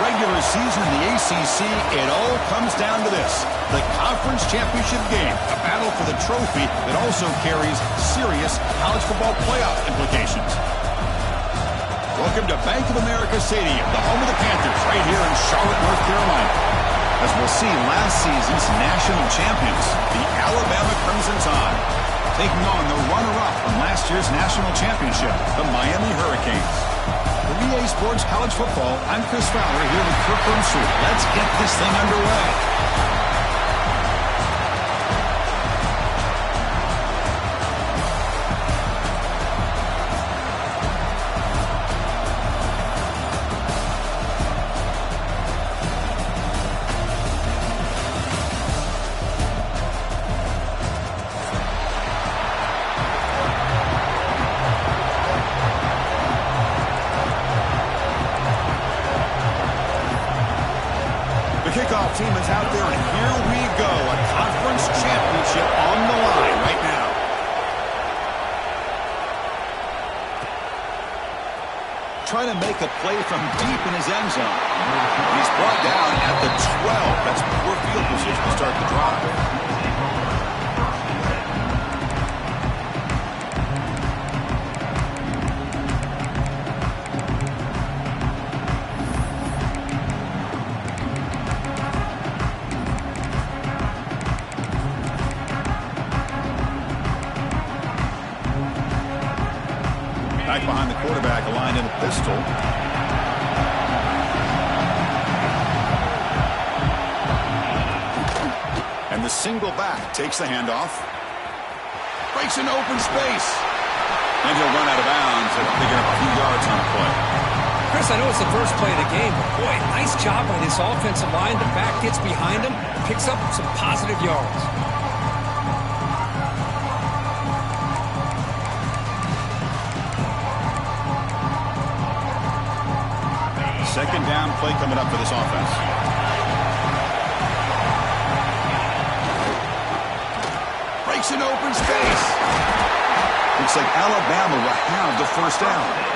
regular season in the ACC, it all comes down to this: the conference championship game, a battle for the trophy that also carries serious college football playoff implications. Welcome to Bank of America Stadium, the home of the Panthers, right here in Charlotte, North Carolina. As we'll see, last season's national champions, the Alabama Crimson Tide, taking on the runner-up from last year's national championship, the Miami Hurricanes. For EA Sports College Football, I'm Chris Fowler here with Kirk Herbstreit. Let's get this thing underway. Kickoff team is out there, and here we go. A conference championship on the line right now. Trying to make a play from deep in his end zone. He's brought down at the 12. That's poor field position to start the drive. Back behind the quarterback, aligned in a pistol. And the single back takes the handoff. Breaks into open space. And he'll run out of bounds and picking up a few yards on the play. Chris, I know it's the first play of the game, but boy, nice job by this offensive line. The back gets behind him, picks up some positive yards. Second down play coming up for this offense. Breaks in open space. Looks like Alabama will have the first down.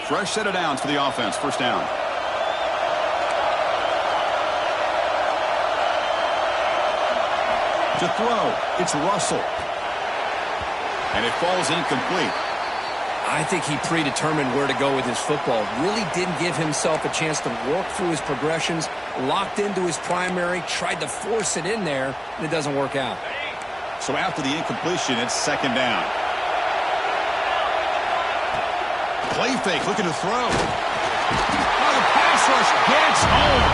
Fresh set of downs for the offense. First down. To throw, it's Russell. And it falls incomplete. I think he predetermined where to go with his football. Really didn't give himself a chance to work through his progressions. Locked into his primary, tried to force it in there, and it doesn't work out. So after the incompletion, it's second down. Play fake, looking to throw. Oh, the pass rush gets home.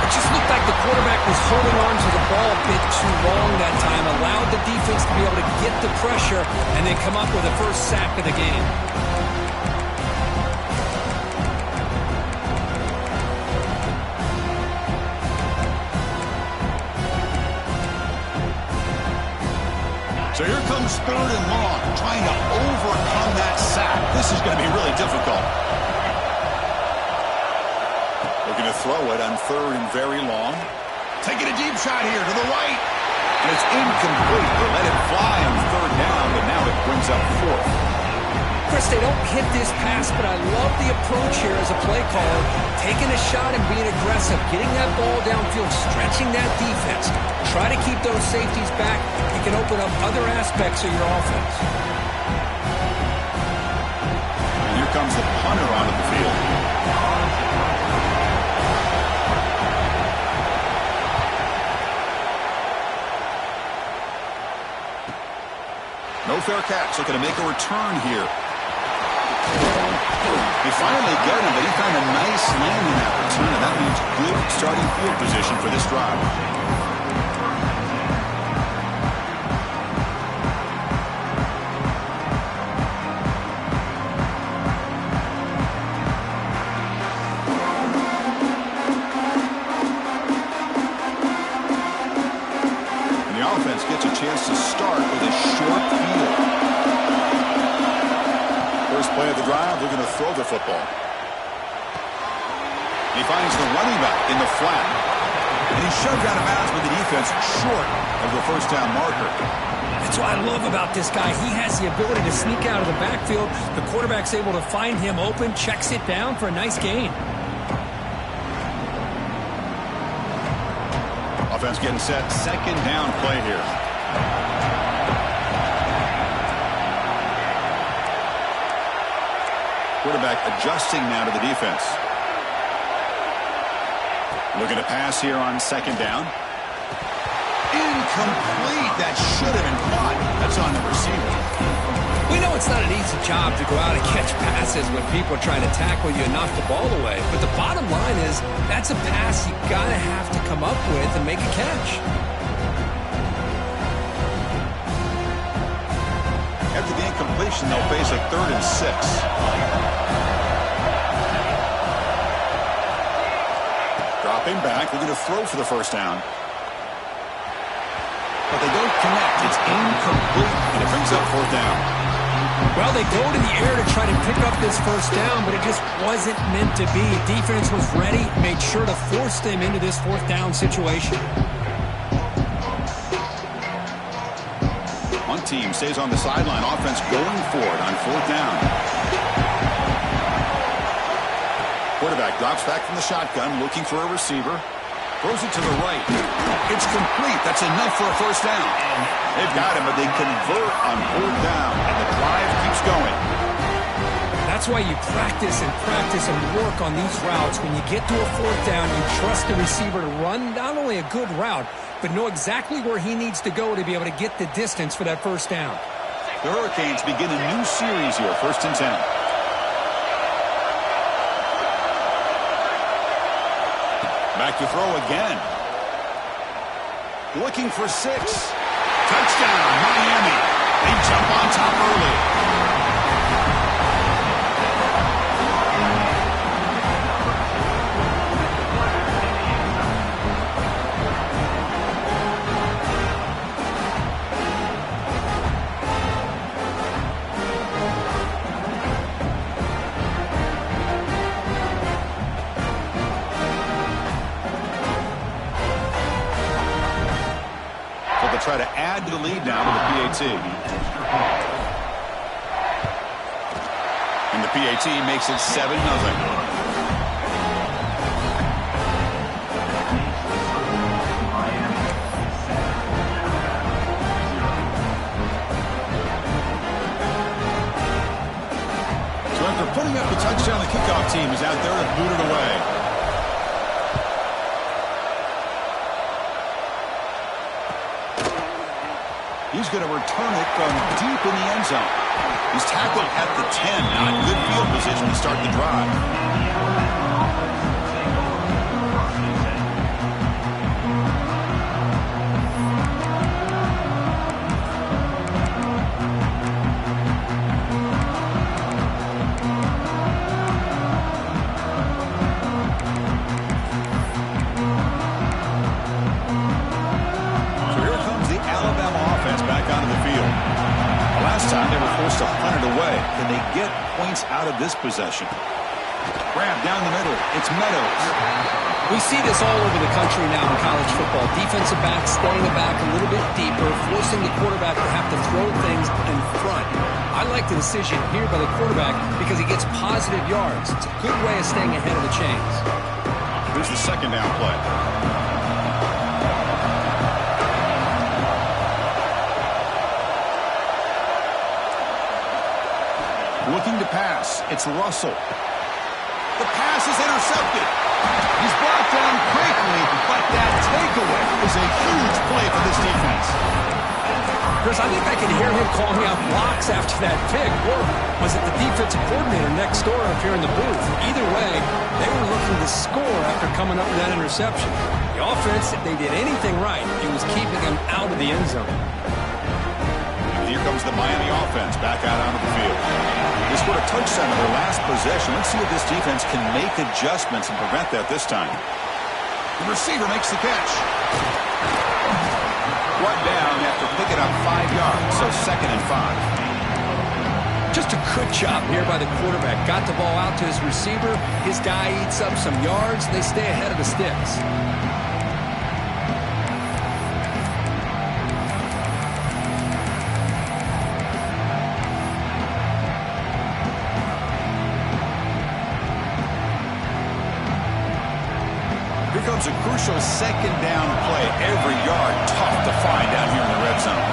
It just looked like the quarterback was holding on to the ball a bit too long that time, allowed the defense to be able to get the pressure and then come up with the first sack of the game. So here comes third and long, trying to overcome that sack. This is going to be really difficult. Looking to throw it on third and very long. Taking a deep shot here to the right. And it's incomplete. They let it fly on third down, but now it brings up fourth. Chris, they don't hit this pass, but I love the approach here as a play caller. Taking a shot and being aggressive, getting that ball downfield, stretching that defense. Try to keep those safeties back. You can open up other aspects of your offense. And here comes the punter onto the field. No fair catch. Looking to make a return here. They finally get him, but he found a nice lane in that return, and that means good starting field position for this drive. And the offense gets a chance to start with a short field. First play of the drive, they're going to throw the football. He finds the running back in the flat. And he's shoved out of bounds with the defense short of the first down marker. That's what I love about this guy. He has the ability to sneak out of the backfield. The quarterback's able to find him open, checks it down for a nice gain. Offense getting set. Second down play here. Quarterback adjusting now to the defense. Looking to pass here on second down. Incomplete. That should have been caught. That's on the receiver. We know it's not an easy job to go out and catch passes when people are trying to tackle you and knock the ball away. But the bottom line is that's a pass you got to have to come up with and make a catch. After the incompletion, they'll face a 3rd and 6. Dropping back, they're going to throw for the first down. But they don't connect. It's incomplete, and it brings up 4th down. Well, they go to the air to try to pick up this first down, but it just wasn't meant to be. Defense was ready, made sure to force them into this 4th down situation. One team stays on the sideline. Offense going for it on 4th down. Quarterback drops back from the shotgun, looking for a receiver. Throws it to the right. It's complete. That's enough for a first down. They've got him, but they convert on 4th down, and the drive keeps going. That's why you practice and work on these routes. When you get to a 4th down, you trust the receiver to run not only a good route, but know exactly where he needs to go to be able to get the distance for that first down. The Hurricanes begin a new series here, 1st and 10. Back to throw again. Looking for 6. Touchdown, Miami. They jump on top early. Try to add to the lead now with the PAT. And the PAT makes it 7-0. So after putting up the touchdown, the kickoff team is out there to boot it away. He's going to return it from deep in the end zone. He's tackled at the 10. Now in good field position to start the drive. To hunt it away. Can they get points out of this possession? Grab down the middle. It's Meadows. We see this all over the country now in college football. Defensive backs staying back a little bit deeper, forcing the quarterback to have to throw things in front. I like the decision here by the quarterback because he gets positive yards. It's a good way of staying ahead of the chains. Here's the second down play. Looking to pass. It's Russell. The pass is intercepted. He's brought down quickly, but that takeaway is a huge play for this defense. Chris, I think I can hear him calling out blocks after that pick. Or was it the defensive coordinator next door up here in the booth? Either way, they were looking to score after coming up with that interception. The offense, if they did anything right, it was keeping them out of the end zone. And here comes the Miami offense back out onto the field. They scored a touchdown in their last possession. Let's see if this defense can make adjustments and prevent that this time. The receiver makes the catch. Brought down after picking up 5 yards, so 2nd and 5. Just a good job here by the quarterback. Got the ball out to his receiver. His guy eats up some yards. They stay ahead of the sticks. Here comes a crucial second down play. Every yard tough to find down here in the red zone.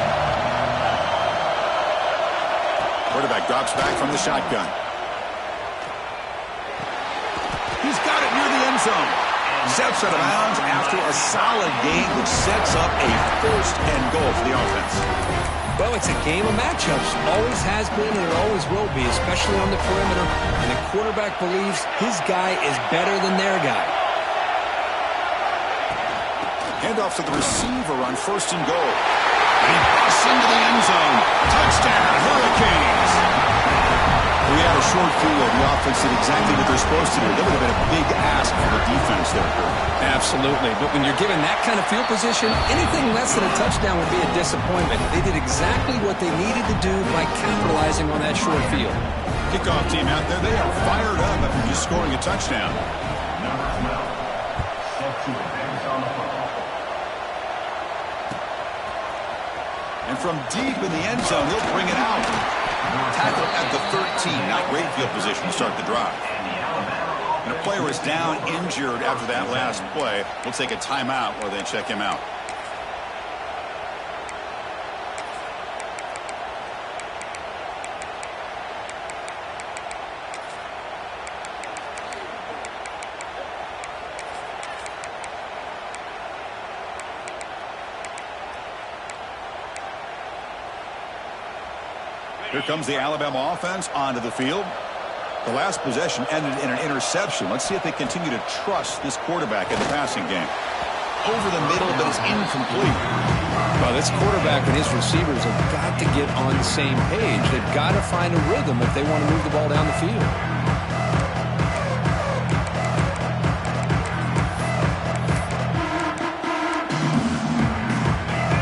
Quarterback drops back from the shotgun. He's got it near the end zone. Steps out of bounds after a solid gain, which sets up a first and goal for the offense. Well, it's a game of matchups. Always has been and it always will be, especially on the perimeter. And the quarterback believes his guy is better than their guy. Handoff to the receiver on first and goal. And he busts into the end zone. Touchdown, Hurricanes. We had a short field. The offense did exactly what they're supposed to do. That would have been a big ask for the defense there, Kurt. Absolutely. But when you're given that kind of field position, anything less than a touchdown would be a disappointment. They did exactly what they needed to do by capitalizing on that short field. Kickoff team out there, they are fired up after just scoring a touchdown. And from deep in the end zone, he'll bring it out. Tackle at the 13. Not great field position to start the drive. And a player is down injured after that last play. We'll take a timeout while they check him out. Here comes the Alabama offense onto the field. The last possession ended in an interception. Let's see if they continue to trust this quarterback in the passing game. Over the middle, but it's incomplete. Well, this quarterback and his receivers have got to get on the same page. They've got to find a rhythm if they want to move the ball down the field.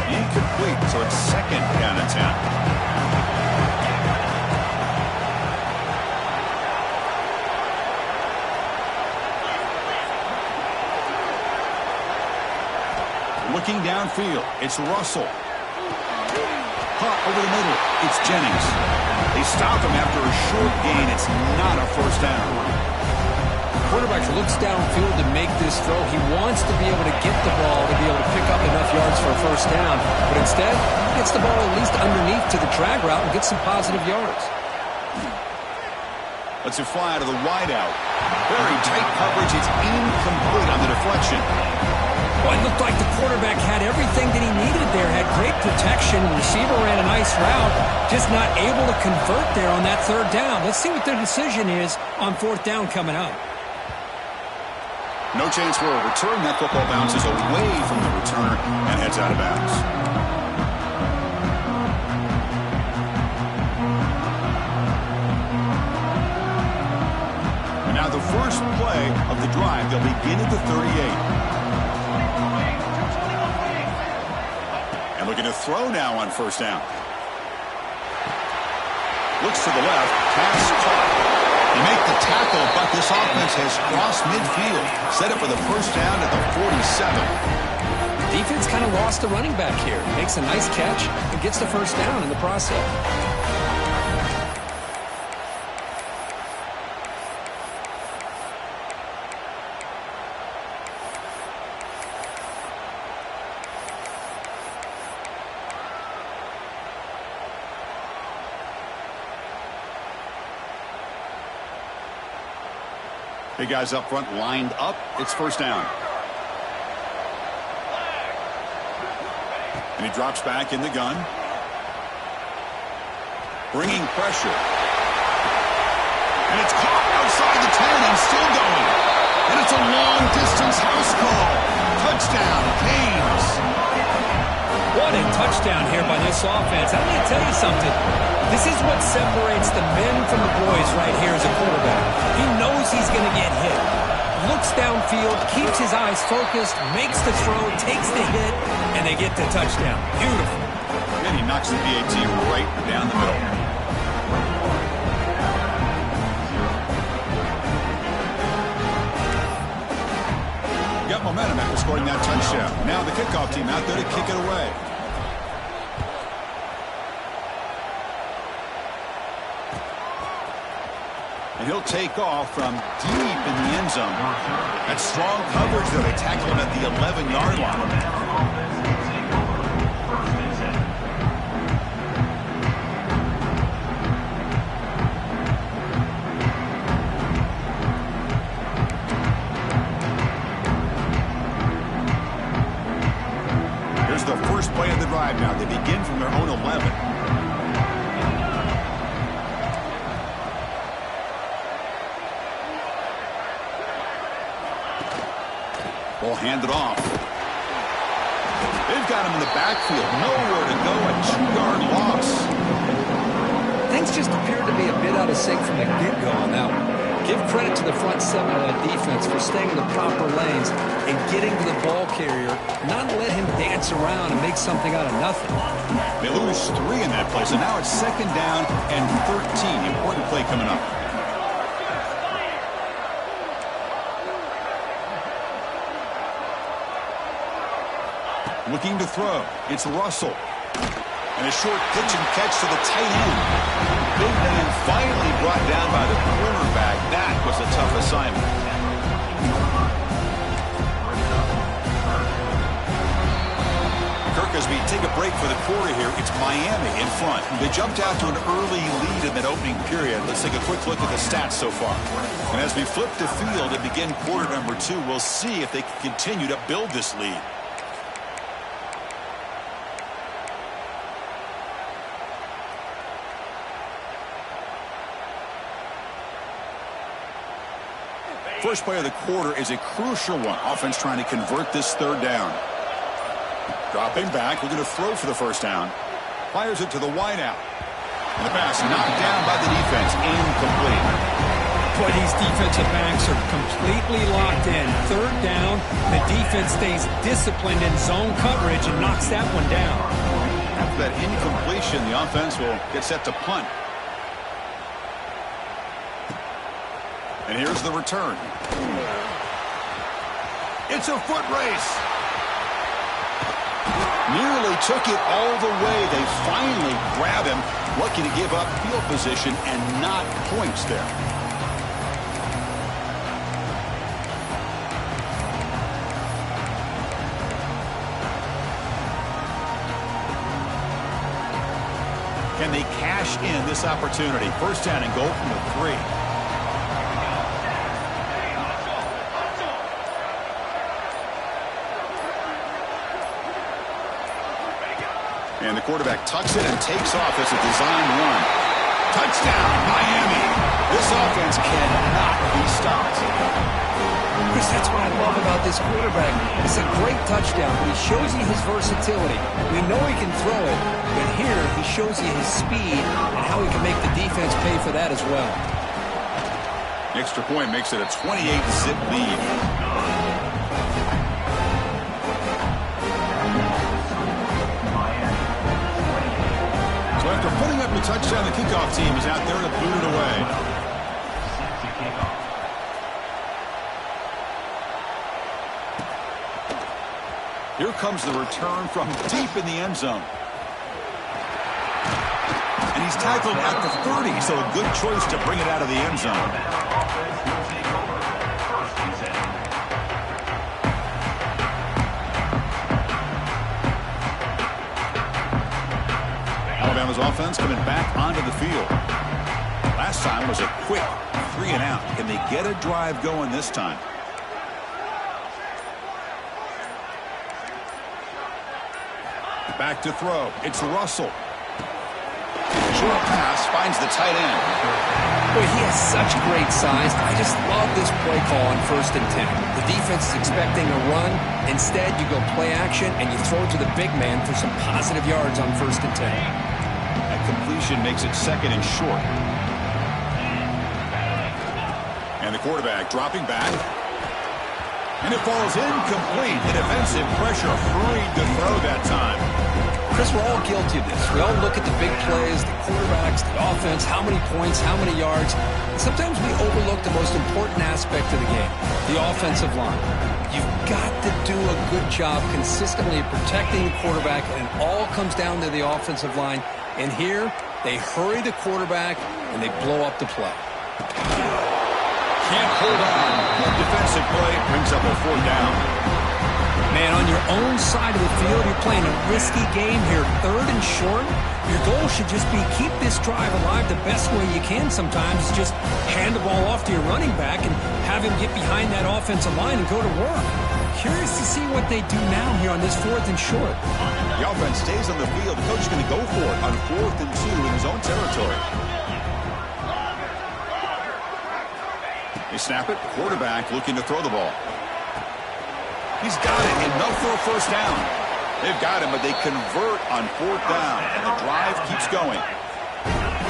Incomplete, so it's second down and 10. Looking downfield, it's Russell. Hot over the middle, it's Jennings. They stop him after a short gain. It's not a first down. The quarterback looks downfield to make this throw. He wants to be able to get the ball to be able to pick up enough yards for a first down. But instead, he gets the ball at least underneath to the drag route and gets some positive yards. Let's fly out of the wideout. Very tight coverage. It's incomplete on the deflection. Well, it looked like the quarterback had everything that he needed there. Had great protection. Receiver ran a nice route. Just not able to convert there on that third down. Let's see what their decision is on fourth down coming up. No chance for a return. That football bounces away from the returner and heads out of bounds. And now the first play of the drive. They'll begin at the 38. And looking to throw now on first down. Looks to the left. Pass caught. They make the tackle, but this offense has crossed midfield. Set up for the first down at the 47. Defense kind of lost the running back here. Makes a nice catch and gets the first down in the process. Big guys up front lined up. It's first down. And he drops back in the gun. Bringing pressure. And it's caught outside the 10 and still going. And it's a long-distance house call. Touchdown, Canes. What a touchdown here by this offense. I'm going to tell you something. This is what separates the men from the boys right here as a quarterback. He knows he's going to get hit. Looks downfield, keeps his eyes focused, makes the throw, takes the hit, and they get the touchdown. Beautiful. And he knocks the PAT right down the middle. Got momentum after scoring that touchdown. Now the kickoff team out there to kick it away. And he'll take off from deep in the end zone. That's strong coverage there. They tackle him at the 11-yard line. Here's the first play of the drive now. They begin from their own 11. Ball handed off. They've got him in the backfield. Nowhere to go. A 2-yard loss. Things just appeared to be a bit out of sync from the get-go on that one. Give credit to the front seven of that defense for staying in the proper lanes and getting to the ball carrier, not let him dance around and make something out of nothing. They lose 3 in that play, so now it's 2nd down and 13. Important play coming up. Looking to throw. It's Russell. And a short pitch and catch to the tight end. Big man finally brought down by the cornerback. That was a tough assignment. Kirk, as we take a break for the quarter here, it's Miami in front. They jumped out to an early lead in that opening period. Let's take a quick look at the stats so far. And as we flip the field and begin quarter number 2, we'll see if they can continue to build this lead. First play of the quarter is a crucial one. Offense trying to convert this 3rd down. Dropping back, looking to throw for the first down. Fires it to the wideout. And the pass knocked down by the defense. Incomplete. Boy, these defensive backs are completely locked in. 3rd down, the defense stays disciplined in zone coverage and knocks that one down. After that incompletion, the offense will get set to punt. And here's the return. It's a foot race. Nearly took it all the way. They finally grab him. Lucky to give up field position and not points there. Can they cash in this opportunity? First down and goal from the 3. And the quarterback tucks it and takes off as a design run. Touchdown, Miami. This offense cannot be stopped. Chris, that's what I love about this quarterback. It's a great touchdown, but he shows you his versatility. We know he can throw it, but here he shows you his speed and how he can make the defense pay for that as well. The extra point makes it a 28-zip lead. So after putting up the touchdown, the kickoff team is out there to boot it away. Here comes the return from deep in the end zone. And he's tackled at the 30, so a good choice to bring it out of the end zone. Alabama's offense coming back onto the field. Last time was a quick 3-and-out. Can they get a drive going this time? Back to throw. It's Russell. Short pass finds the tight end. Boy, he has such great size. I just love this play call on 1st and 10. The defense is expecting a run. Instead, you go play action and you throw to the big man for some positive yards on 1st and 10. That completion makes it 2nd and short. And the quarterback dropping back. And it falls incomplete. The defensive pressure hurried to throw that time. Chris, we're all guilty of this. We all look at the big plays, the quarterbacks, the offense, how many points, how many yards. And sometimes we overlook the most important aspect of the game, the offensive line. You've got to do a good job consistently protecting the quarterback, and it all comes down to the offensive line. And here, they hurry the quarterback, and they blow up the play. Can't hold on. Good defensive play brings up a 4th down. Man, on your own side of the field, you're playing a risky game here. 3rd and short. Your goal should just be keep this drive alive the best way you can sometimes. Just hand the ball off to your running back and have him get behind that offensive line and go to work. Curious to see what they do now here on this 4th and short. The offense stays on the field. The coach is going to go for it on 4th and 2 in his own territory. They snap it. Quarterback looking to throw the ball. He's got it. Enough for a 1st down. They've got him, but they convert on 4th down, and the drive keeps going.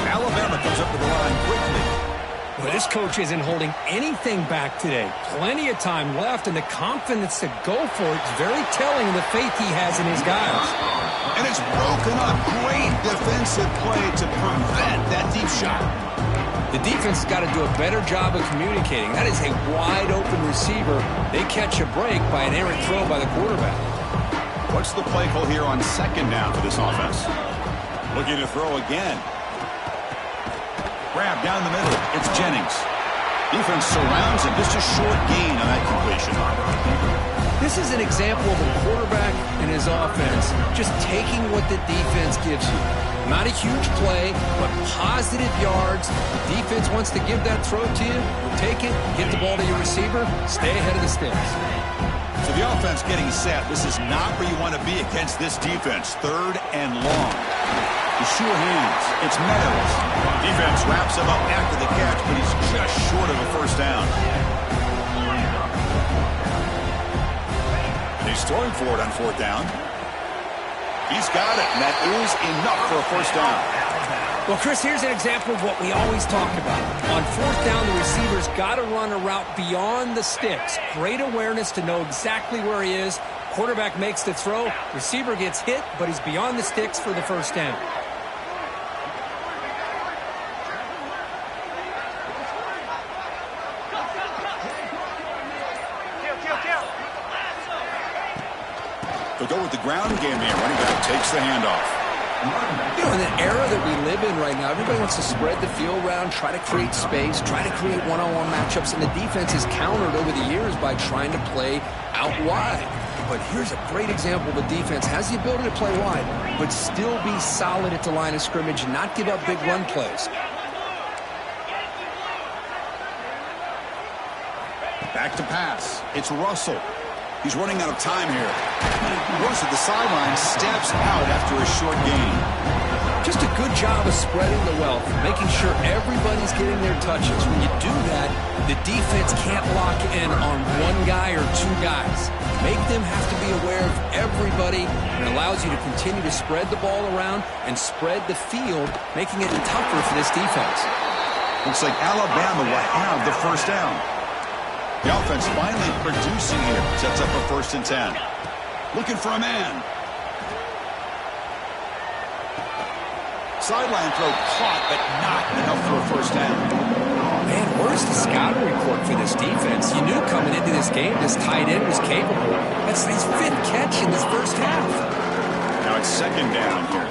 Alabama comes up to the line quickly. Well, this coach isn't holding anything back today. Plenty of time left, and the confidence to go for it is very telling of the faith he has in his guys. And it's broken up. Great defensive play to prevent that deep shot. The defense has got to do a better job of communicating. That is a wide-open receiver. They catch a break by an errant throw by the quarterback. What's the play call here on 2nd down for this offense? Looking to throw again. Grab down the middle. It's Jennings. Defense surrounds him. Just a short gain on that completion. This is an example of a quarterback and his offense just taking what the defense gives you. Not a huge play, but positive yards. The defense wants to give that throw to you. You take it, get the ball to your receiver, stay ahead of the sticks. So the offense getting set. This is not where you want to be against this defense. 3rd and long. The sure hands. It's Meadows. Defense wraps him up after the catch, but he's just short of a 1st down. And he's throwing for it on 4th down. He's got it, and that is enough for a 1st down. Well, Chris, here's an example of what we always talk about. On 4th down, the receiver's got to run a route beyond the sticks. Great awareness to know exactly where he is. Quarterback makes the throw. Receiver gets hit, but he's beyond the sticks for the 1st down. They'll go with the ground game here. Running back takes the handoff. You know, in the era that we live in right now, everybody wants to spread the field around, try to create space, try to create one-on-one matchups, and the defense is countered over the years by trying to play out wide. But here's a great example of a defense has the ability to play wide, but still be solid at the line of scrimmage and not give up big run plays. Back to pass. It's Russell. He's running out of time here. Runs to the sideline, steps out after a short gain. Just a good job of spreading the wealth, making sure everybody's getting their touches. When you do that, the defense can't lock in on one guy or 2 guys. Make them have to be aware of everybody, and it allows you to continue to spread the ball around and spread the field, making it tougher for this defense. Looks like Alabama will have the 1st down. The offense finally producing here. Sets up a 1st and 10. Looking for a man. Sideline throw caught, but not enough for a 1st down. Man, where's the scouting report for this defense? You knew coming into this game this tight end was capable. That's his 5th catch in this 1st half. Now it's 2nd down here.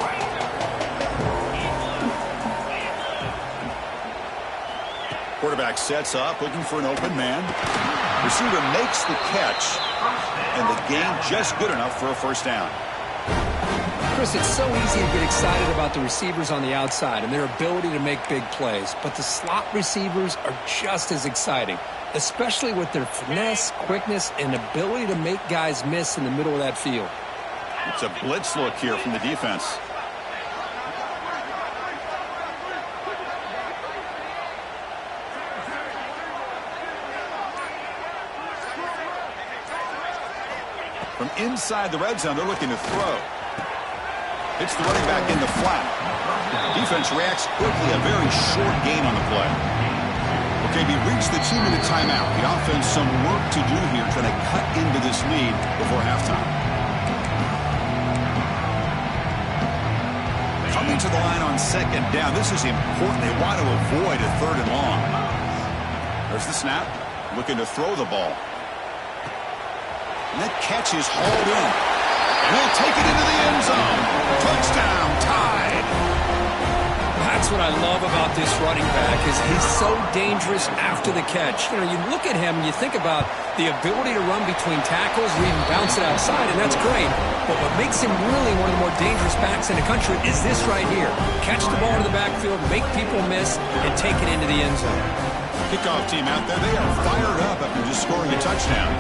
Quarterback sets up, looking for an open man. Receiver makes the catch, and the gain just good enough for a 1st down. Chris, it's so easy to get excited about the receivers on the outside and their ability to make big plays, but the slot receivers are just as exciting, especially with their finesse, quickness, and ability to make guys miss in the middle of that field. It's a blitz look here from the defense. From inside the red zone, they're looking to throw. It's the running back in the flat. Defense reacts quickly, a very short gain on the play. Okay, we reached the 2-minute timeout. The offense some work to do here, trying to cut into this lead before halftime. moving to the line on second down. This is important. They want to avoid a third and long. There's the snap. Looking to throw the ball. And that catch is hauled in. And he'll take it into the end zone. Touchdown, tied. That's what I love about this running back is he's so dangerous after the catch. You know, you look at him and you think about the ability to run between tackles or even bounce it outside, and that's great. But what makes him really one of the more dangerous backs in the country is this right here. Catch the ball in the backfield, make people miss, and take it into the end zone. Kickoff team out there, they are fired up after just scoring a touchdown.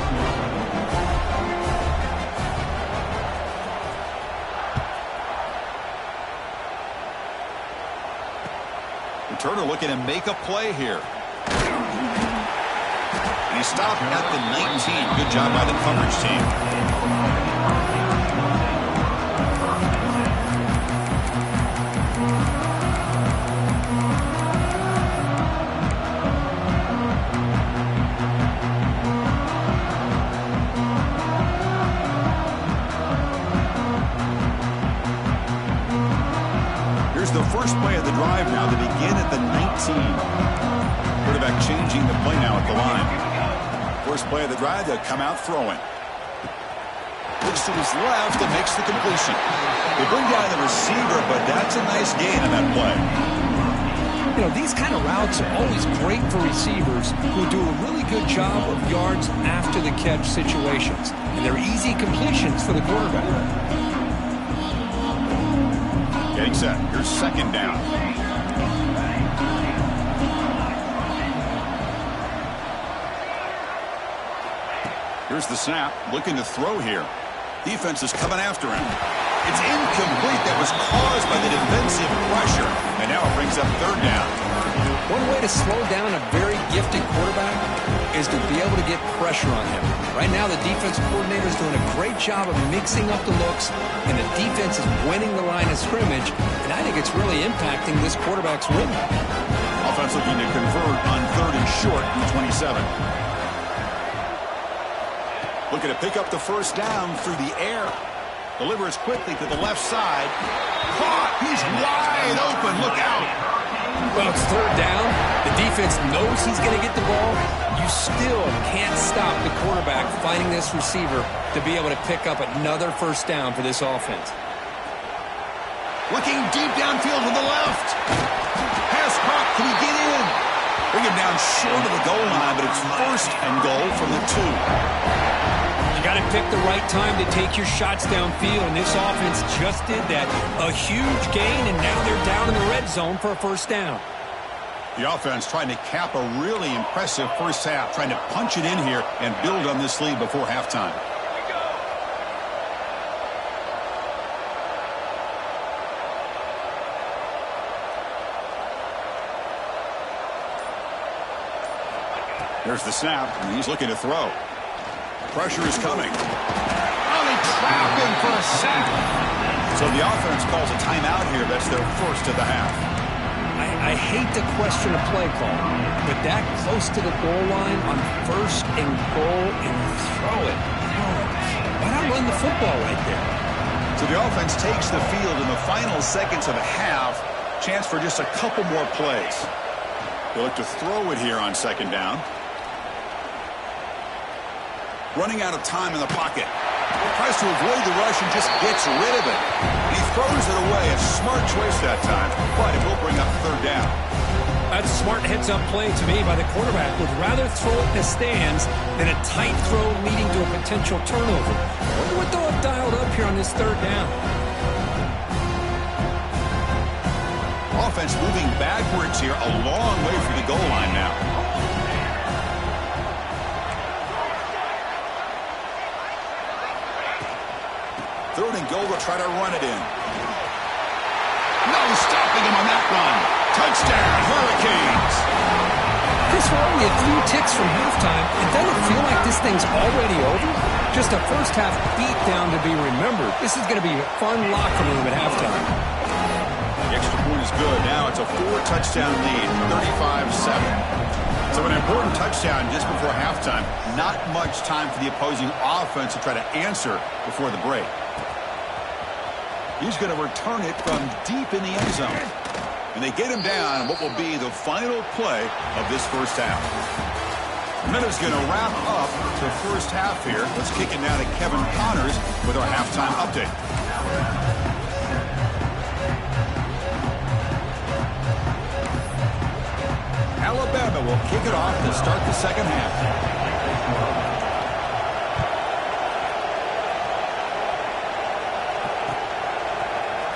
Turner looking to make a play here. And he stopped at the 19. Good job by the coverage team. Here's the first play of the drive now to begin at the 19. Quarterback changing the play now at the line. First play of the drive, they'll come out throwing. Looks to his left and makes the completion. They bring down the receiver, but that's a nice gain on that play. You know, these kind of routes are always great for receivers who do a really good job of yards after the catch situations. And they're easy completions for the quarterback. Getting set. Here's second down. Here's the snap. Looking to throw here. Defense is coming after him. It's incomplete. That was caused by the defensive pressure. And now it brings up third down. One way to slow down a very gifted quarterback is to be able to get pressure on him. Right now, the defensive coordinator is doing a great job of mixing up the looks, and the defense is winning the line of scrimmage, and I think it's really impacting this quarterback's rhythm. Offense looking to convert on third and short from 27. Looking to pick up the first down through the air. Delivers quickly to the left side. Caught! He's wide open. Look out! Well, it's third down. The defense knows he's going to get the ball. You still can't stop the quarterback finding this receiver to be able to pick up another first down for this offense. Looking deep downfield to the left. Pass caught. Can he get in? Bring him down short of the goal line, but it's first and goal from the 2. You got to pick the right time to take your shots downfield, and this offense just did that. A huge gain, and now they're down in the red zone for a first down. The offense trying to cap a really impressive first half, trying to punch it in here and build on this lead before halftime. There's the snap, and he's looking to throw. Pressure is coming. Oh, they trap him for a sack. So the offense calls a timeout here. That's their first of the half. I hate to question a play call, but that close to the goal line on first and goal and throw it. Why not run the football right there? So the offense takes the field in the final seconds of the half. Chance for just a couple more plays. They look to throw it here on second down. Running out of time in the pocket. Tries to avoid the rush and just gets rid of it. And he throws it away. A smart choice that time, but it will bring up third down. That's a smart heads-up play to me by the quarterback. Would rather throw it in the stands than a tight throw leading to a potential turnover. I wonder what they'll have dialed up here on this third down. Offense moving backwards here, a long way from the goal line now. Third and goal, will try to run it in. No stopping him on that run. Touchdown, Hurricanes. Chris, we're only a few ticks from halftime. It doesn't feel like this thing's already over. Just a first half beatdown to be remembered. This is going to be a fun locker room at halftime. The extra point is good. Now it's a 4-touchdown lead, 35-7. So an important touchdown just before halftime. Not much time for the opposing offense to try to answer before the break. He's going to return it from deep in the end zone. And they get him down what will be the final play of this first half. Minutes going to wrap up the first half here. Let's kick it now to Kevin Connors with our halftime update. Alabama will kick it off to start the second half.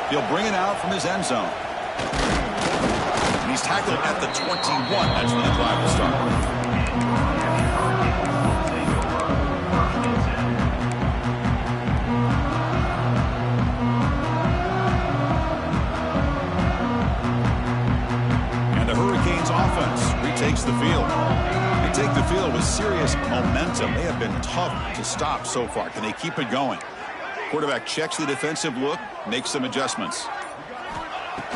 He'll bring it out from his end zone. And he's tackled at the 21. That's when the drive will start. Takes the field. They take the field with serious momentum. They have been tough to stop so far. Can they keep it going? Quarterback checks the defensive look, makes some adjustments.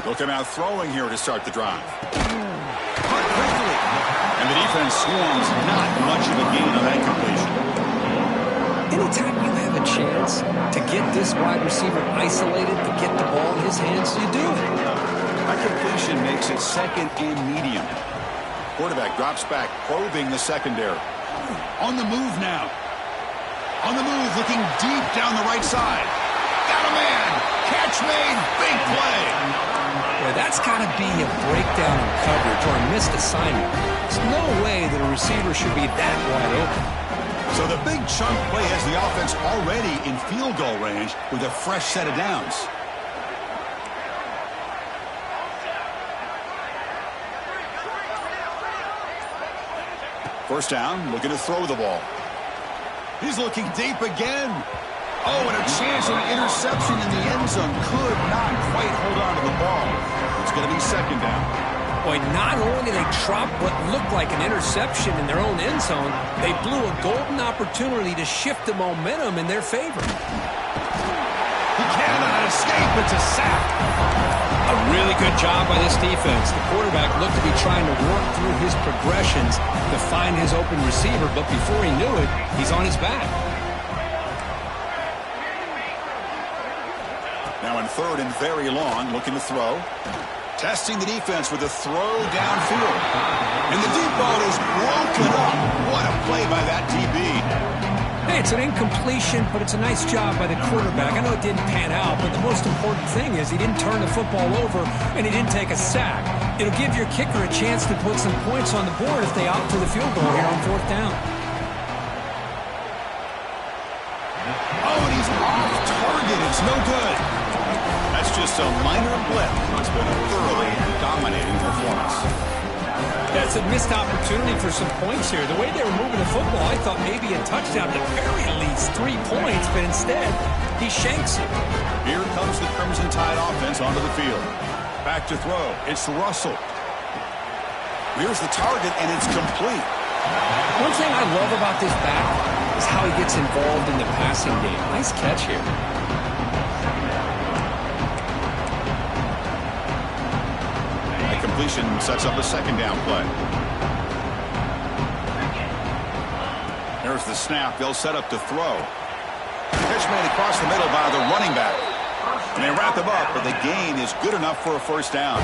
They'll come out throwing here to start the drive. Caught quickly. And the defense swarms. Not much of a gain on that completion. Anytime you have a chance to get this wide receiver isolated, to get the ball in his hands, you do it. That completion makes it second and medium. Quarterback drops back, probing the secondary. On the move now. On the move, looking deep down the right side. Got a man. Catch made. Big play. Well, that's got to be a breakdown in coverage or a missed assignment. There's no way that a receiver should be that wide open. So the big chunk play has the offense already in field goal range with a fresh set of downs. First down, looking to throw the ball. He's looking deep again. Oh, and a chance of an interception in the end zone. Could not quite hold on to the ball. It's going to be second down. Boy, not only did they drop what looked like an interception in their own end zone, they blew a golden opportunity to shift the momentum in their favor. He cannot escape. It's a sack. A really good job by this defense. The quarterback looked to be trying to work through his progressions to find his open receiver, but before he knew it, he's on his back. Now in third and very long, looking to throw. Testing the defense with a throw downfield. And the deep ball is broken up. What a play by that DB. Hey, it's an incompletion, but it's a nice job by the quarterback. I know it didn't pan out, but the most important thing is he didn't turn the football over and he didn't take a sack. It'll give your kicker a chance to put some points on the board if they opt for the field goal here on fourth down. Oh, and he's off target. It's no good. That's just a minor blip. It's been a thoroughly dominating performance. That's a missed opportunity for some points here. The way they were moving the football, I thought maybe a touchdown, at the very least 3 points, but instead, he shanks it. Here comes the Crimson Tide offense onto the field. Back to throw. It's Russell. Here's the target, and it's complete. One thing I love about this back is how he gets involved in the passing game. Nice catch here. Completion sets up a second down play. There's the snap. They'll set up to throw. Pitch made across the middle by the running back. And they wrap him up, but the gain is good enough for a first down.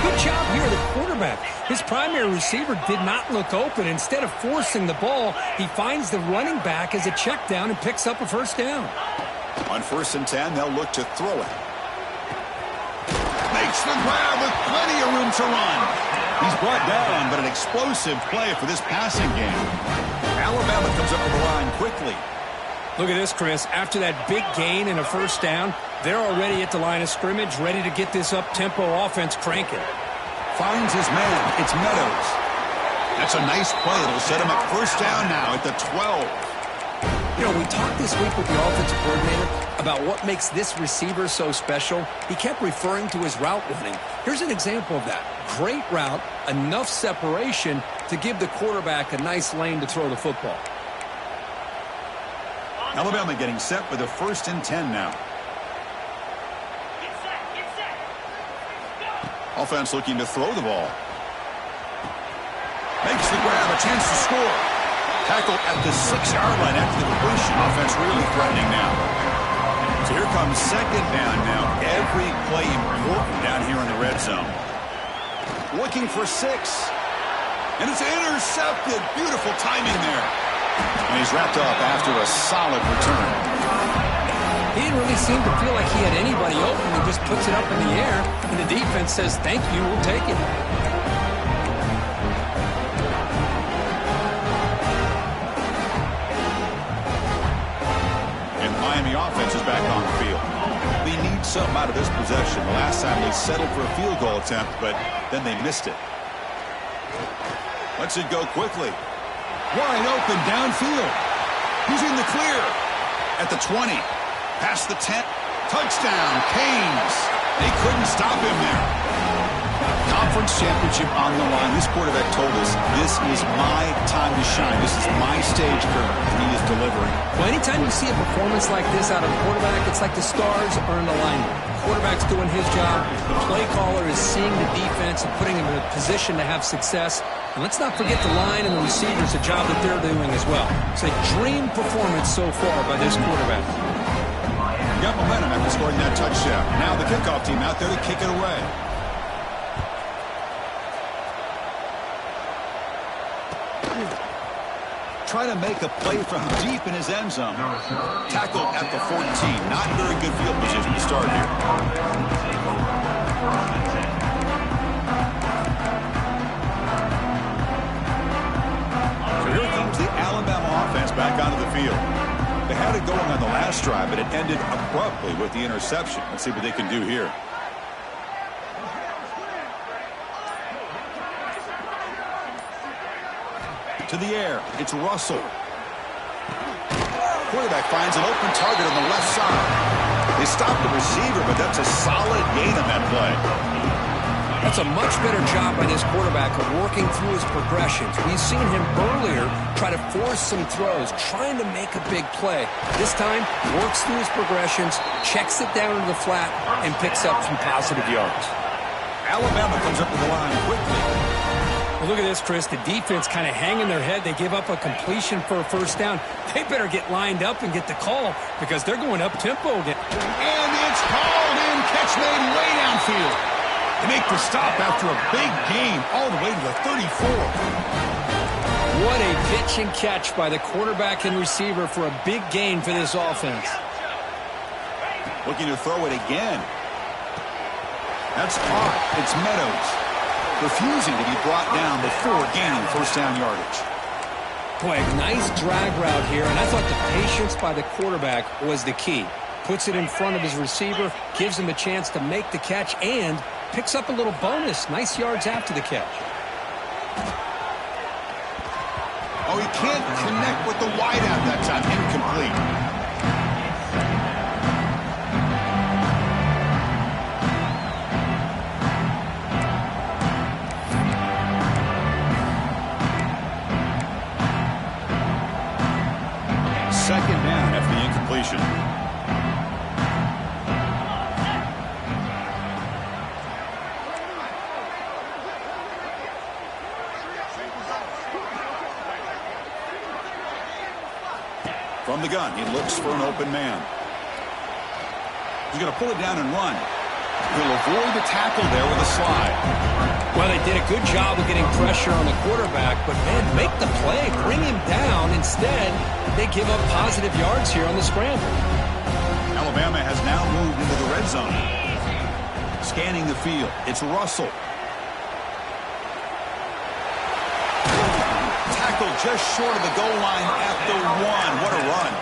Good job here, the quarterback. His primary receiver did not look open. Instead of forcing the ball, he finds the running back as a check down and picks up a first down. On 1st and 10, they'll look to throw it. Makes the grab with plenty of room to run. He's brought down, but an explosive play for this passing game. Alabama comes up with the line quickly. Look at this, Chris. After that big gain and a first down, they're already at the line of scrimmage, ready to get this up-tempo offense cranking. Finds his man. It's Meadows. That's a nice play. It'll set him up first down now at the 12. You know, we talked this week with the offensive coordinator about what makes this receiver so special. He kept referring to his route running. Here's an example of that. Great route, enough separation to give the quarterback a nice lane to throw the football. Alabama getting set for the 1st and 10 now. Offense looking to throw the ball. Makes the grab, a chance to score. Tackle at the 6-yard line after the completion. Offense really threatening now. So here comes second down now. Every play important down here in the red zone. Looking for 6. And it's intercepted. Beautiful timing there. And he's wrapped up after a solid return. He didn't really seem to feel like he had anybody open. He just puts it up in the air, and the defense says, thank you, we'll take it. And the Miami offense is back on the field. They need something out of this possession. The last time they settled for a field goal attempt, but then they missed it. Lets it go quickly. Wide open downfield. He's in the clear. At the 20. Past the 10. Touchdown, Canes. They couldn't stop him there. Conference championship on the line. This quarterback told us, this is my time to shine. This is my stage curve. And he is delivering. Well, anytime you see a performance like this out of a quarterback, it's like the stars are in alignment. The quarterback's doing his job. The play caller is seeing the defense and putting him in a position to have success. And let's not forget the line and the receivers, the job that they're doing as well. It's a dream performance so far by this quarterback. Got momentum after scoring that touchdown. Now the kickoff team out there to kick it away. Trying to make a play from deep in his end zone. Tackled at the 14. Not very good field position to start here. So here comes the Alabama offense back onto the field. They had it going on the last drive, but it ended abruptly with the interception. Let's see what they can do here. To the air. It's Russell. Quarterback finds an open target on the left side. They stopped the receiver, but that's a solid gain on that play. That's a much better job by this quarterback of working through his progressions. We've seen him earlier try to force some throws, trying to make a big play. This time, works through his progressions, checks it down to the flat, and picks up some positive yards. Alabama comes up to the line quickly. Well, look at this, Chris. The defense kind of hanging their head. They give up a completion for a first down. They better get lined up and get the call because they're going up-tempo again. And it's called in. Catch made way downfield. They make the stop after a big gain all the way to the 34. What a pitch and catch by the quarterback and receiver for a big gain for this offense. Looking to throw it again. That's caught. It's Meadows. Refusing to be brought down before gaining first down yardage. Boy, a nice drag route here, and I thought the patience by the quarterback was the key. Puts it in front of his receiver, gives him a chance to make the catch, and picks up a little bonus. Nice yards after the catch. Oh, he can't connect with the wideout that time. Incomplete. Second down after the incompletion. From the gun, he looks for an open man. He's going to pull it down and run. He'll avoid the tackle there with a slide. Well, they did a good job of getting pressure on the quarterback, but, man, make the play. Bring him down. Instead, they give up positive yards here on the scramble. Alabama has now moved into the red zone. Scanning the field. It's Russell. Tackle just short of the goal line at the 1. What a run.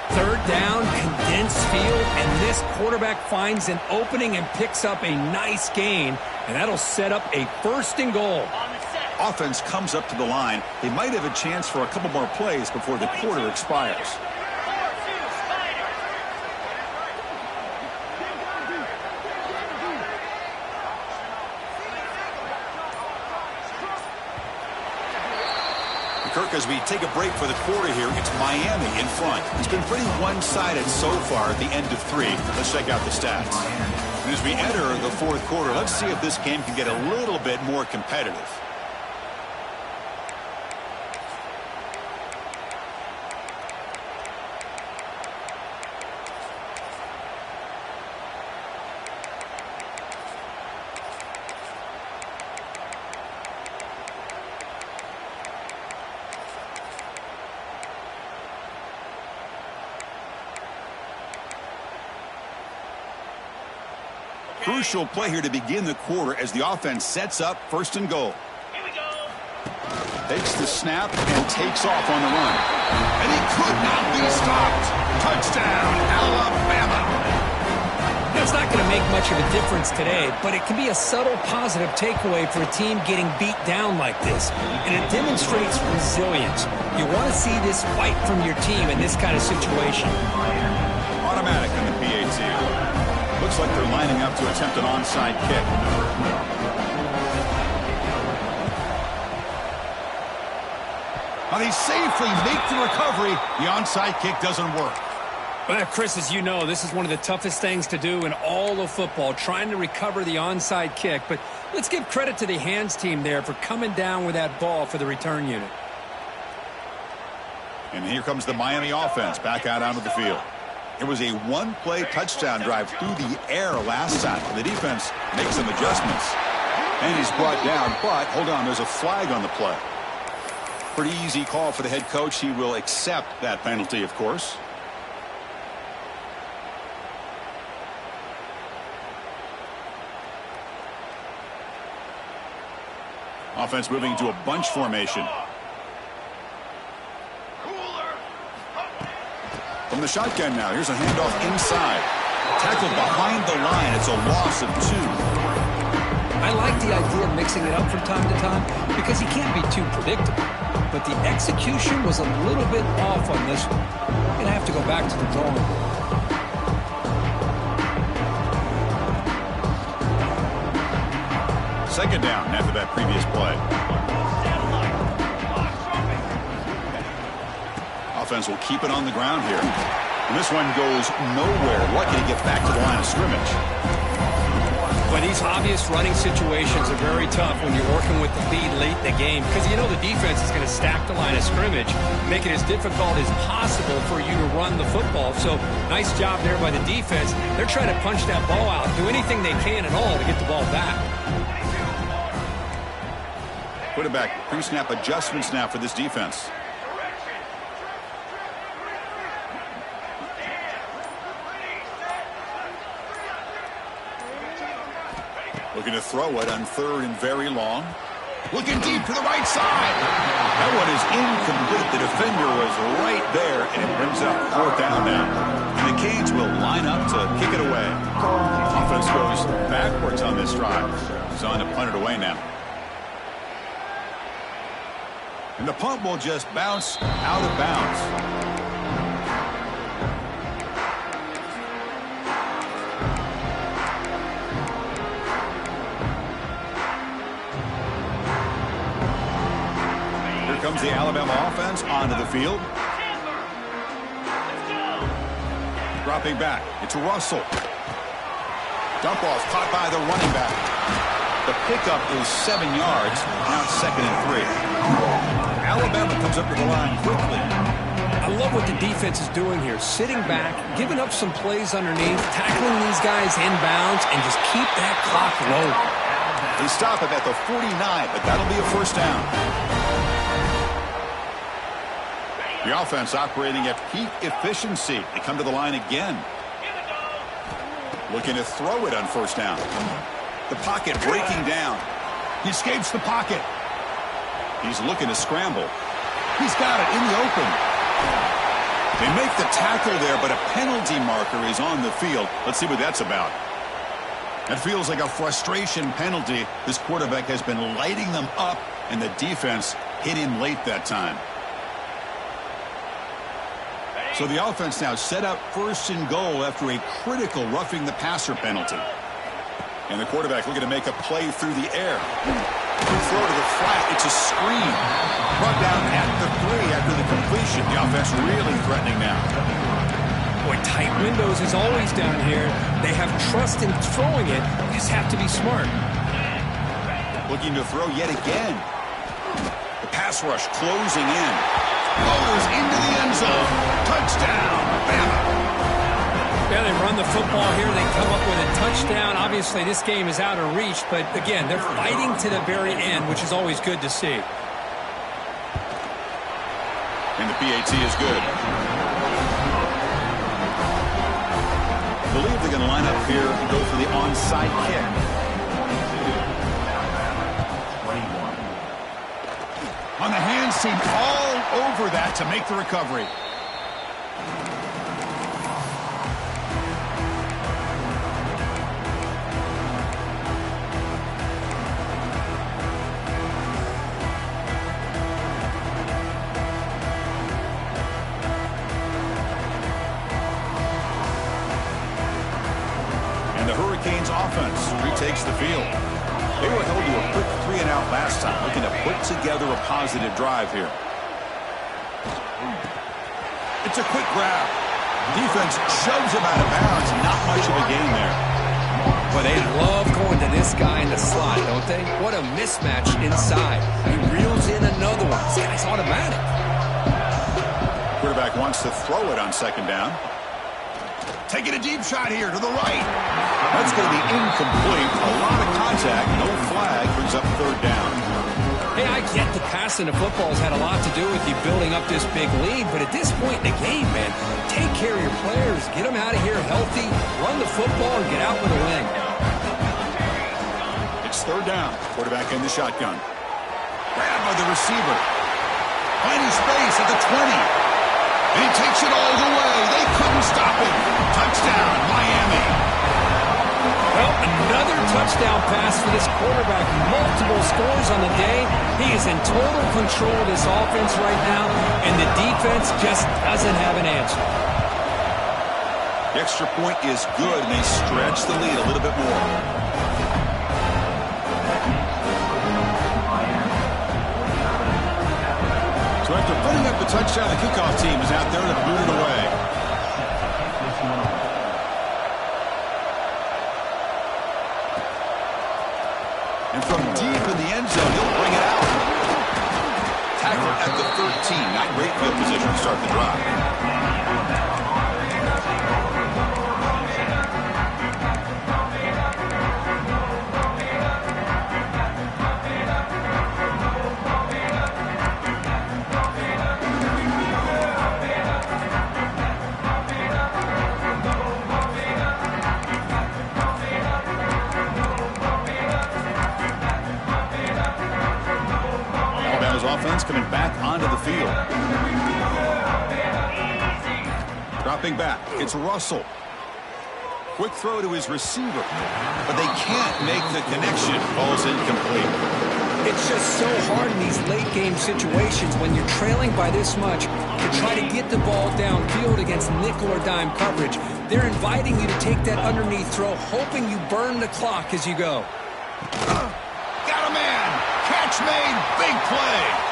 Third down, condensed field, and this quarterback finds an opening and picks up a nice gain, and that'll set up a first and goal. Offense comes up to the line. They might have a chance for a couple more plays before the quarter expires. Kirk, as we take a break for the quarter here, it's Miami in front. It's been pretty one-sided so far at the end of 3. Let's check out the stats. And as we enter the fourth quarter, let's see if this game can get a little bit more competitive. Crucial play here to begin the quarter as the offense sets up 1st and goal. Here we go. Takes the snap and takes off on the run. And he could not be stopped. Touchdown, Alabama. It's not going to make much of a difference today, but it can be a subtle positive takeaway for a team getting beat down like this. And it demonstrates resilience. You want to see this fight from your team in this kind of situation. Automatic on the PAT. Looks like they're lining up to attempt an onside kick. Now they safely make the recovery. The onside kick doesn't work. Well, Chris, as you know, this is one of the toughest things to do in all of football, trying to recover the onside kick. But let's give credit to the hands team there for coming down with that ball for the return unit. And here comes the Miami offense back out onto the field. It was a one-play touchdown drive through the air last time. The defense makes some adjustments. And he's brought down, but hold on, there's a flag on the play. Pretty easy call for the head coach. He will accept that penalty, of course. Offense moving to a bunch formation. From the shotgun now, here's a handoff inside. Tackled behind the line. It's a loss of 2. I like the idea of mixing it up from time to time because you can't be too predictable. But the execution was a little bit off on this one. You're going to have to go back to the drawing board. Second down after that previous play. Offense will keep it on the ground here. And this one goes nowhere. Lucky to get back to the line of scrimmage. But these obvious running situations are very tough when you're working with the lead late in the game because you know the defense is going to stack the line of scrimmage, make it as difficult as possible for you to run the football. So nice job there by the defense. They're trying to punch that ball out, do anything they can at all to get the ball back. Quarterback pre-snap adjustments now for this defense. Looking to throw it on 3rd and very long. Looking deep to the right side. That one is incomplete. The defender was right there, and it brings up 4th down now. And the Canes will line up to kick it away. Offense goes backwards on this drive. It's on to punt it away now. And the punt will just bounce out of bounds. Here comes the Alabama offense onto the field. Dropping back. It's Russell. Dump off caught by the running back. The pickup is 7 yards. Now it's 2nd and 3. Alabama comes up to the line quickly. I love what the defense is doing here. Sitting back, giving up some plays underneath, tackling these guys inbounds, and just keep that clock low. They stop it at the 49, but that'll be a 1st down. The offense operating at peak efficiency. They come to the line again. Looking to throw it on 1st down. The pocket breaking down. He escapes the pocket. He's looking to scramble. He's got it in the open. They make the tackle there, but a penalty marker is on the field. Let's see what that's about. That feels like a frustration penalty. This quarterback has been lighting them up, and the defense hit him late that time. So the offense now set up 1st and goal after a critical roughing the passer penalty. And the quarterback looking to make a play through the air. Throw to the flat. It's a screen. Brought down at the 3 after the completion. The offense really threatening now. Boy, tight windows is always down here. They have trust in throwing it. You just have to be smart. Looking to throw yet again. The pass rush closing in. Goes into the end zone. Touchdown, Bama. Yeah, they run the football here. They come up with a touchdown. Obviously, this game is out of reach, but again, they're fighting to the very end, which is always good to see. And the PAT is good. believe they're going to line up here and go for the onside kick. On the hands team, all over that to make the recovery. And the Hurricanes offense retakes the field. They were held to a quick 3-and-out last time, looking to put together a positive drive here. It's a quick grab. Defense shoves him out of bounds. Not much of a gain there. But they love going to this guy in the slot, don't they? What a mismatch inside. He reels in another one. This guy's automatic. Quarterback wants to throw it on second down. Taking a deep shot here to the right. That's going to be incomplete. A lot of contact. No flag. Brings up third down. Hey, I get the passing of football has had a lot to do with you building up this big lead, but at this point in the game, man, take care of your players. Get them out of here healthy. Run the football and get out with a win. It's third down. Quarterback in the shotgun. Grab by the receiver. Finding space at the 20. And he takes it all the way. They couldn't stop him. Touchdown, Miami. Well, another touchdown pass for this quarterback. Multiple scores on the day. He is in total control of this offense right now, and the defense just doesn't have an answer. The extra point is good, and they stretch the lead a little bit more. So after putting up the touchdown, the kickoff team is out there to boot it away. And from deep in the end zone, he'll bring it out. Tackle at the 13. Not great field position to start the drive. Offense coming back onto the field. Dropping back. It's Russell. Quick throw to his receiver. But they can't make the connection. Ball's incomplete. It's just so hard in these late game situations when you're trailing by this much to try to get the ball downfield against nickel or dime coverage. They're inviting you to take that underneath throw, hoping you burn the clock as you go. Got a man. Catch made. Big play.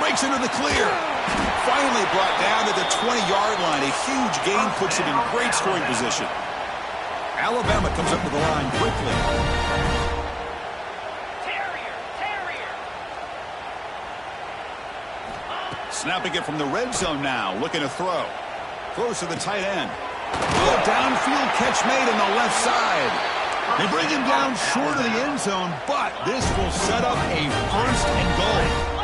Breaks into the clear. Finally brought down to the 20-yard line. A huge gain puts him in great scoring position. Alabama comes up to the line quickly. Snapping it from the red zone now. Looking to throw. Throws to the tight end. Oh, downfield catch made on the left side. They bring him down short of the end zone, but this will set up a first and goal.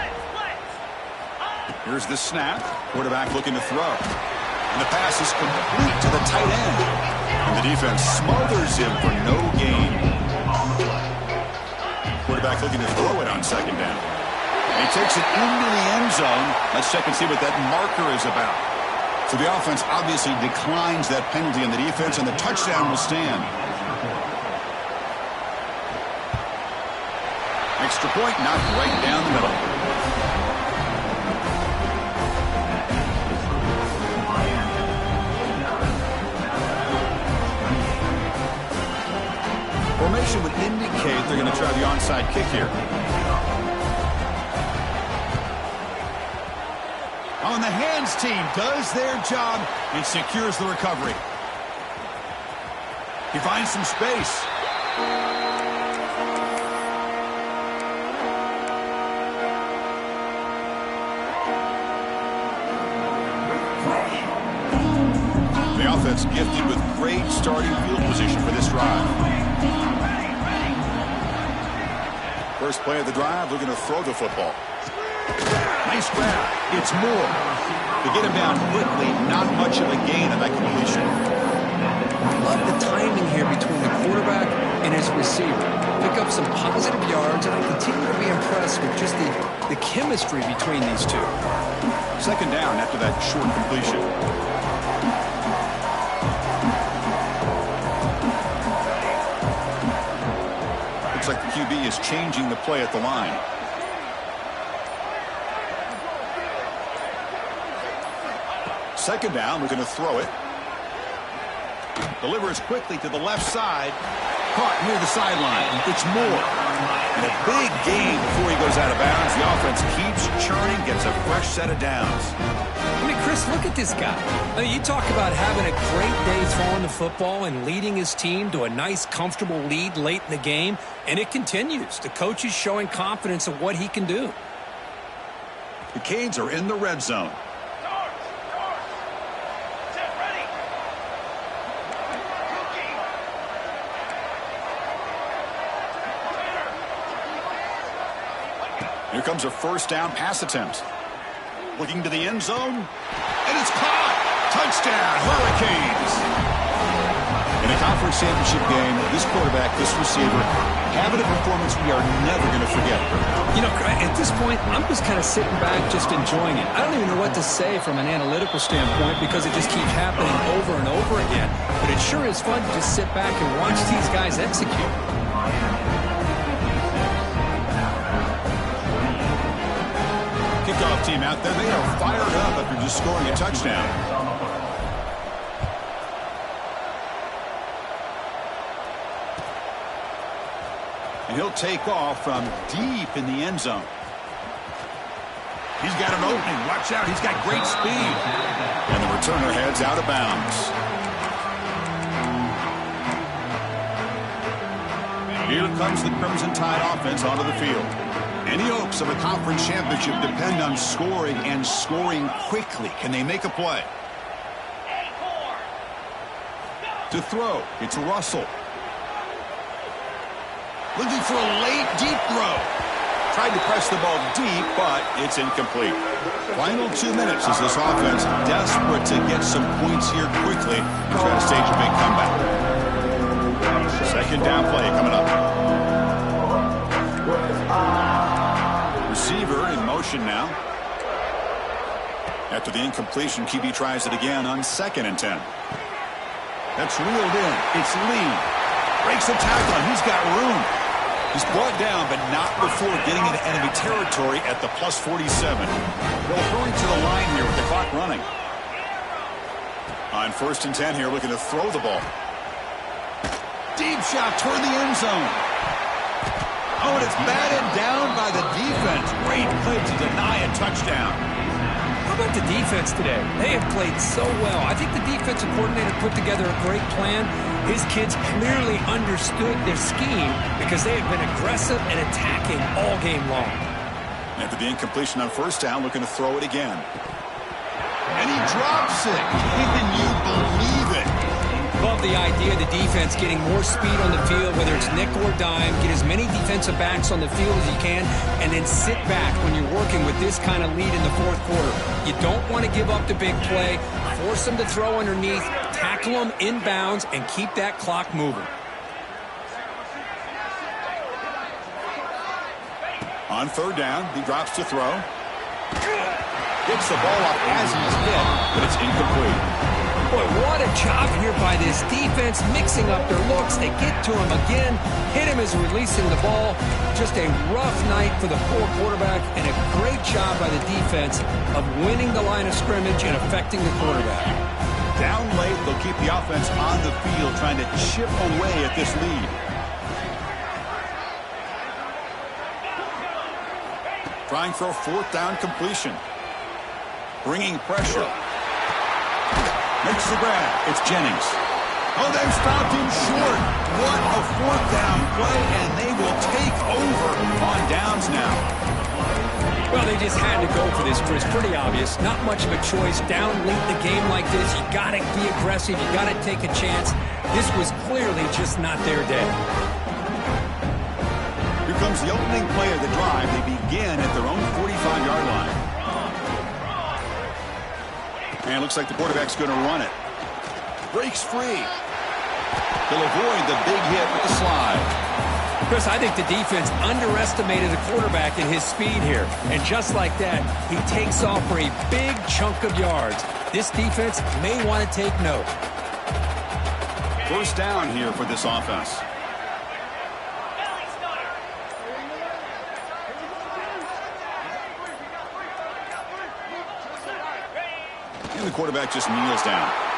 Here's the snap. Quarterback looking to throw. And the pass is complete to the tight end. And the defense smothers him for no gain. Quarterback looking to throw it on second down. And he takes it into the end zone. Let's check and see what that marker is about. So the offense obviously declines that penalty on the defense, and the touchdown will stand. Extra point knocked right down the middle. Formation would indicate they're going to try the onside kick here. On the hands team does their job and secures the recovery. He finds some space. The offense gifted with great starting field position for this drive. First play of the drive, looking to throw the football. Nice grab. It's Moore. To get him down quickly, not much of a gain of that completion. love the timing here between the quarterback and his receiver. Pick up some positive yards, and I continue to be impressed with just the chemistry between these two. Second down after that short completion. Looks like the QB is changing the play at the line. Second down, we're going to throw it. Delivers quickly to the left side. Caught near the sideline. It's Moore. And a big gain before he goes out of bounds. The offense keeps churning, gets a fresh set of downs. I mean, Chris, look at this guy. I mean, you talk about having a great day throwing the football and leading his team to a nice, comfortable lead late in the game, and it continues. The coach is showing confidence of what he can do. The Canes are in the red zone. Here comes a first down pass attempt. Looking to the end zone. And it's caught. Touchdown, Hurricanes. In a conference championship game, this quarterback, this receiver, having a performance we are never going to forget. You know, at this point, I'm just kind of sitting back, just enjoying it. I don't even know what to say from an analytical standpoint because it just keeps happening over and over again. But it sure is fun to just sit back and watch these guys execute. Kickoff team out there. They are fired up after just scoring a touchdown. And he'll take off from deep in the end zone. He's got an opening. Watch out. He's got great speed. And the returner heads out of bounds. Here comes the Crimson Tide offense onto the field. Any hopes of a conference championship depend on scoring and scoring quickly. Can they make a play? To throw, it's Russell. Looking for a late, deep throw. Tried to press the ball deep, but it's incomplete. Final 2 minutes as this offense desperate to get some points here quickly to try to stage a big comeback. Second down play coming up. Receiver in motion now. After the incompletion, QB tries it again on 2nd and 10. That's reeled in. It's Lee. Breaks a tackle, and he's got room. He's brought down, but not before getting into enemy territory at the plus 47. They'll hurry to the line here with the clock running. On 1st and 10 here, looking to throw the ball. Deep shot toward the end zone. Oh, and it's batted down by the defense. Great play to deny a touchdown. How about the defense today? They have played so well. I think the defensive coordinator put together a great plan. His kids clearly understood their scheme because they have been aggressive and attacking all game long. After the incompletion on 1st down, looking to throw it again. And he drops it. Can you believe it? Love the idea of the defense getting more speed on the field, whether it's nickel or dime, get as many defensive backs on the field as you can, and then sit back when you're working with this kind of lead in the 4th quarter. You don't want to give up the big play, force them to throw underneath, tackle them in bounds, and keep that clock moving. On 3rd down, he drops to throw. Gets the ball up as he's hit, but it's incomplete. Boy, what a job here by this defense, mixing up their looks. They get to him again, hit him as releasing the ball. Just a rough night for the poor quarterback, and a great job by the defense of winning the line of scrimmage and affecting the quarterback. Down late, they'll keep the offense on the field, trying to chip away at this lead. Trying for a 4th down completion. Bringing pressure. Makes the grab. It's Jennings. Oh, they've stopped him short. What a 4th down play, and they will take over on downs now. Well, they just had to go for this, Chris. Pretty obvious. Not much of a choice. Down late in the game like this, you got to be aggressive. You got to take a chance. This was clearly just not their day. Here comes the opening play of the drive. They begin at their own 45-yard line. And it looks like the quarterback's going to run it. Breaks free. He'll avoid the big hit with the slide. Chris, I think the defense underestimated the quarterback and his speed here. And just like that, he takes off for a big chunk of yards. This defense may want to take note. First down here for this offense. And the quarterback just kneels down.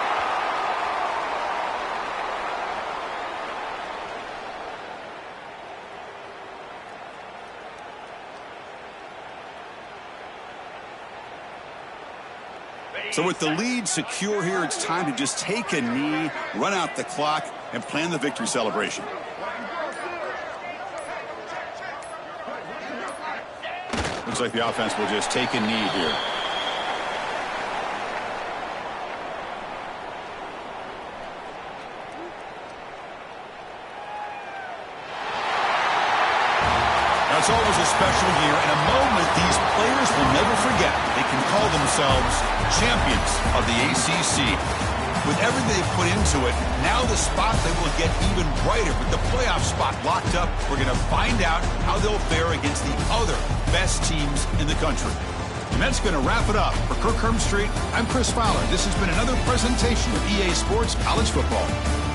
So with the lead secure here, it's time to just take a knee, run out the clock, and plan the victory celebration. Looks like the offense will just take a knee here. It's always a special year and a moment these players will never forget. They can call themselves champions of the ACC. With everything they've put into it, now the spotlight will get even brighter. With the playoff spot locked up, we're going to find out how they'll fare against the other best teams in the country. And that's going to wrap it up. For Kirk Herbstreit, I'm Chris Fowler. This has been another presentation of EA Sports College Football.